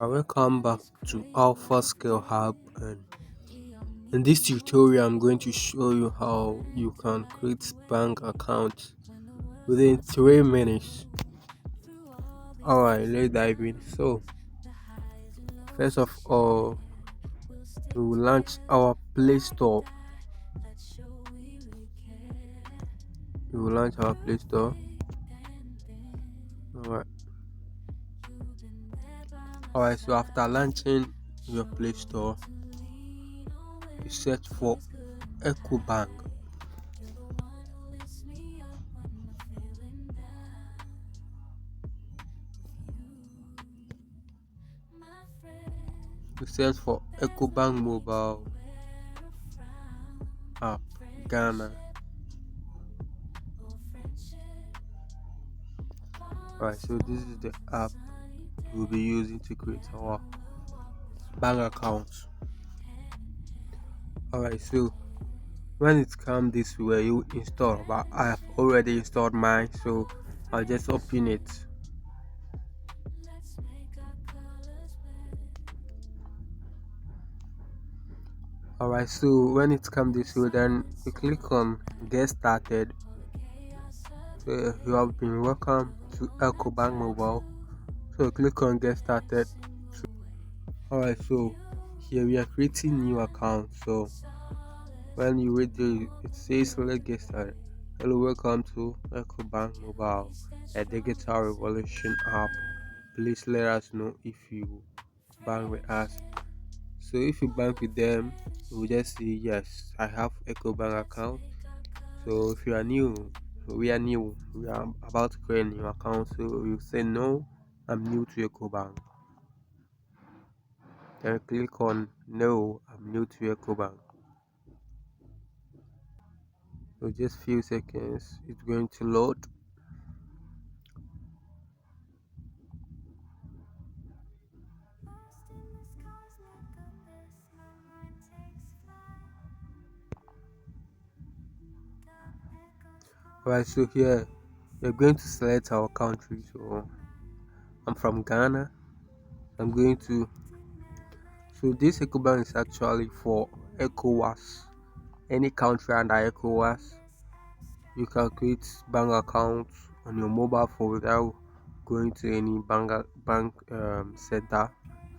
Welcome back to Alpha Scale Hub, and in this tutorial I'm going to show you how you can create bank account within 3 minutes. Alright, let's dive in. So first of all, we will launch our Play Store. We will launch our Play Store. Alright. Alright, so after launching your Play Store, you search for EcoBank. You search for EcoBank mobile app Ghana. Right, so this is the app we'll be using to create our bank account. Alright, so when it comes this way, you install, but I have already installed mine, so I'll just open it. Alright, so when it comes this way, then you click on get started. So you have been welcome to EcoBank Mobile. So click on get started. Alright, so here we are creating new account. So when you read it says let's get started. Hello, welcome to EcoBank Mobile, a digital revolution app. Please let us know if you bank with us. So if you bank with them, you will just say yes, I have EcoBank account. So if you are new, we are new, we are about to create a new account. So you say no, I'm new to EcoBank. Then click on no, I'm new to EcoBank. So just few seconds, it's going to load. Alright, so here we're going to select our country. So I'm from Ghana. I'm going to, so this EcoBank is actually for ECOWAS. Any country under ECOWAS, you can create bank accounts on your mobile phone without going to any bank center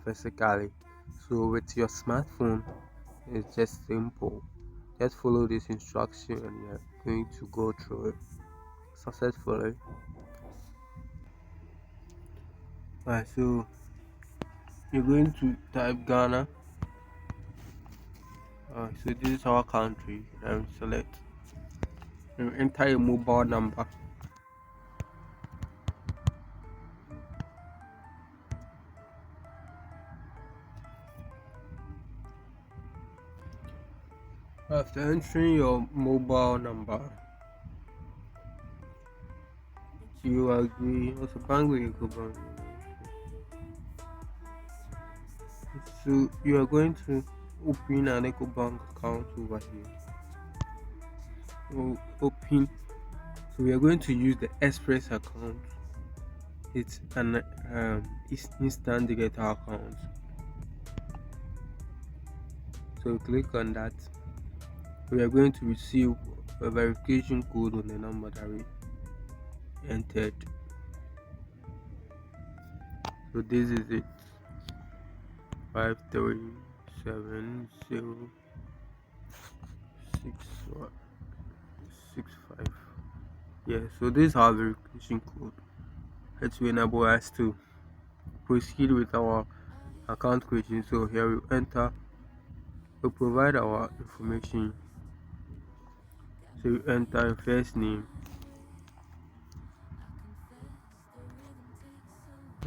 physically. So with your smartphone, it's just simple. Just follow this instruction and you're going to go through it successfully. Alright, so you're going to type Ghana. So this is our country. And select and enter your mobile number. After entering your mobile number, you agree. Also, bank with your bank. So you are going to open an EcoBank account over here. So open. So we are going to use the Express account. It's an instant digital account. So click on that. We are going to receive a verification code on the number that we entered. So this is it. 5370665. Yeah, so this is our verification code. It will enable us to proceed with our account creation. So here we enter, we provide our information. So you enter your first name.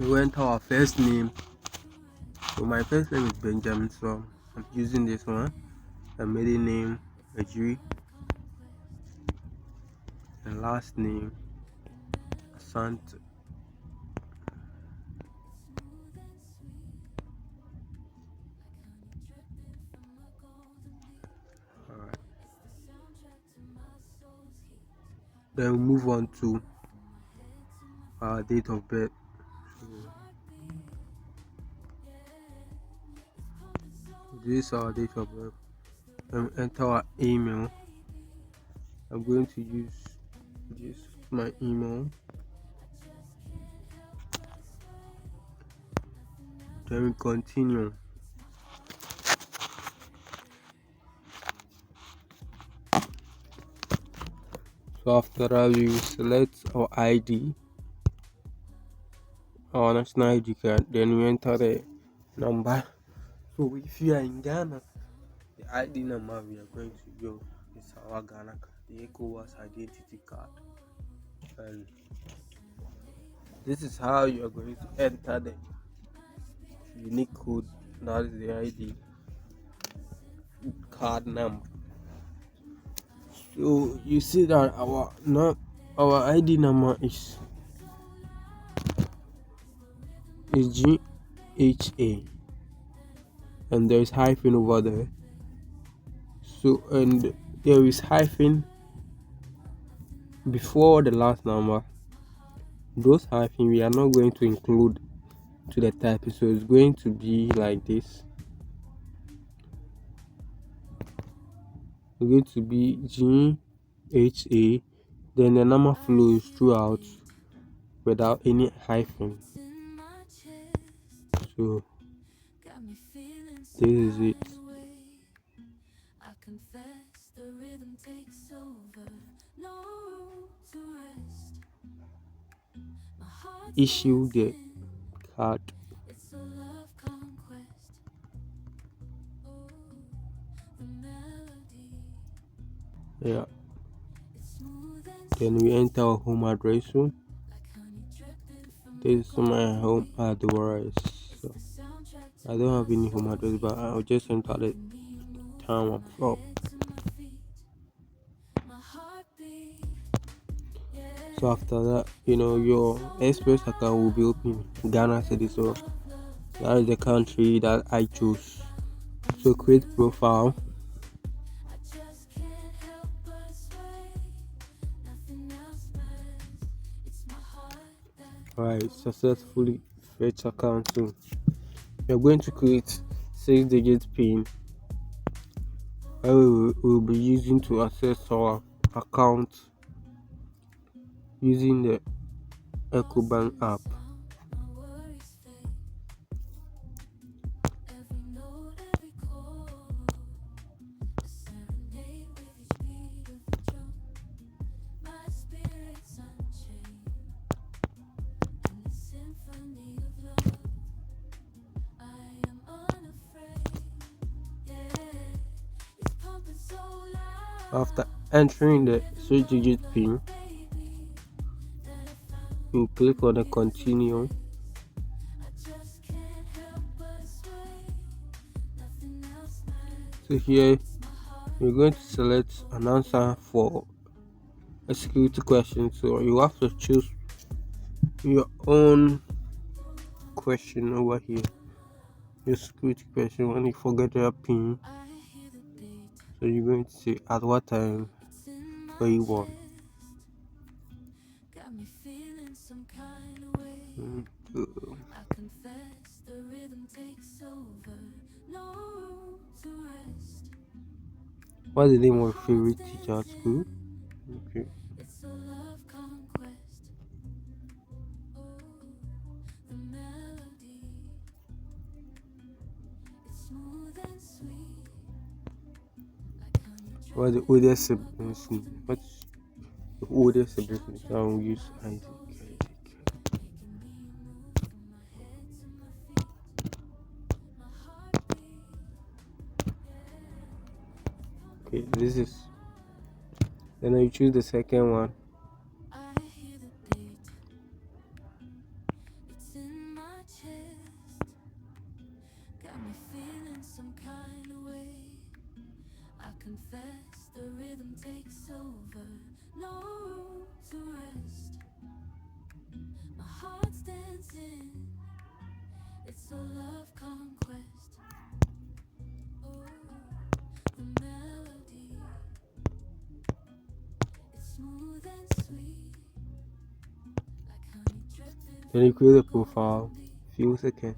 We enter our first name. So my first name is Benjamin, so I'm using this one. A middle name, Ajiri, and last name, Asante. Alright. Then we move on to our date of birth. So This is our date of birth. Enter our email. I'm going to use this my email. Then we continue. So after that, we will select our ID, our national ID card. Then we enter the number. So if you are in Ghana, the ID number we are going to use is our Ghana card, the ECOWAS identity card. And this is how you are going to enter the unique code, that is the ID card number. So you see that our ID number is GHA, and there is hyphen over there. So and there is hyphen before the last number. Those hyphen we are not going to include to the type, so it's going to be like this. It's going to be GHA, then the number flows throughout without any hyphen. So this is it. Issue the card. Yeah. Then we enter our home address. This is my home address. So I don't have any home address, but I'll just enter the town I'm from. So after that, your Express account will be open Ghana City. So that is the country that I choose. So create profile. Alright, successfully fetch account. So you're going to create 6-digit PIN that we will be using to access our account using the EcoBank app. After entering the 6-digit PIN, you click on the continue. So here you're going to select an answer for a security question. So you have to choose your own question over here, your security question. When you forget your PIN, so you're going to say at what time were you born. What's the name of your favorite teacher at school? Okay. What's the oldest siblings? What's the oldest siblings? I will use Isaac. Okay, this is. Then I choose the second one. Then you create a profile. Few seconds.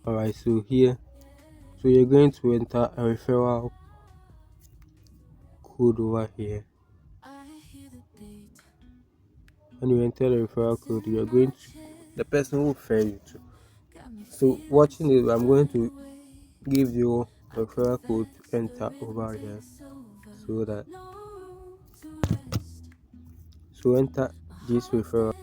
Alright, so here, so you're going to enter a referral code over here. When you enter the referral code, you're going to, the person will refer you to. So watching this, I'm going to give you the referral code to enter over here, so that, so enter this referral.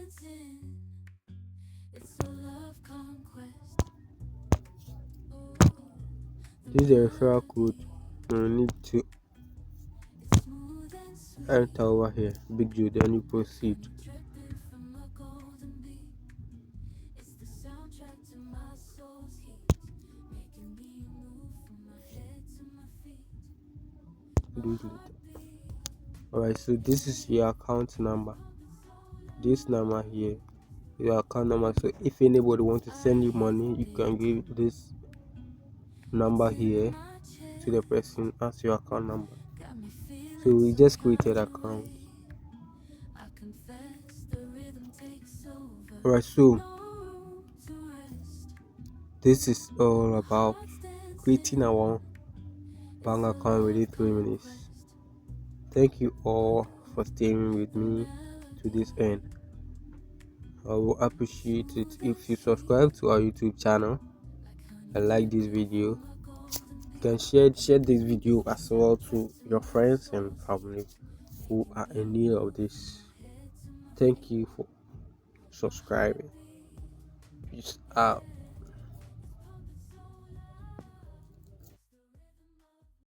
This is the referral code you need to enter over here. Big Joe, then you proceed. Do it later. Alright, so this is your account number. This number here, your account number. So if anybody wants to send you money, you can give this number here to the person as your account number. So we just created account. Alright, so this is all about creating our bank account within 3 minutes. Thank you all for staying with me to this end. I will appreciate it if you subscribe to our YouTube channel and like this video. You can share this video as well to your friends and family who are in need of this. Thank you for subscribing. Peace out.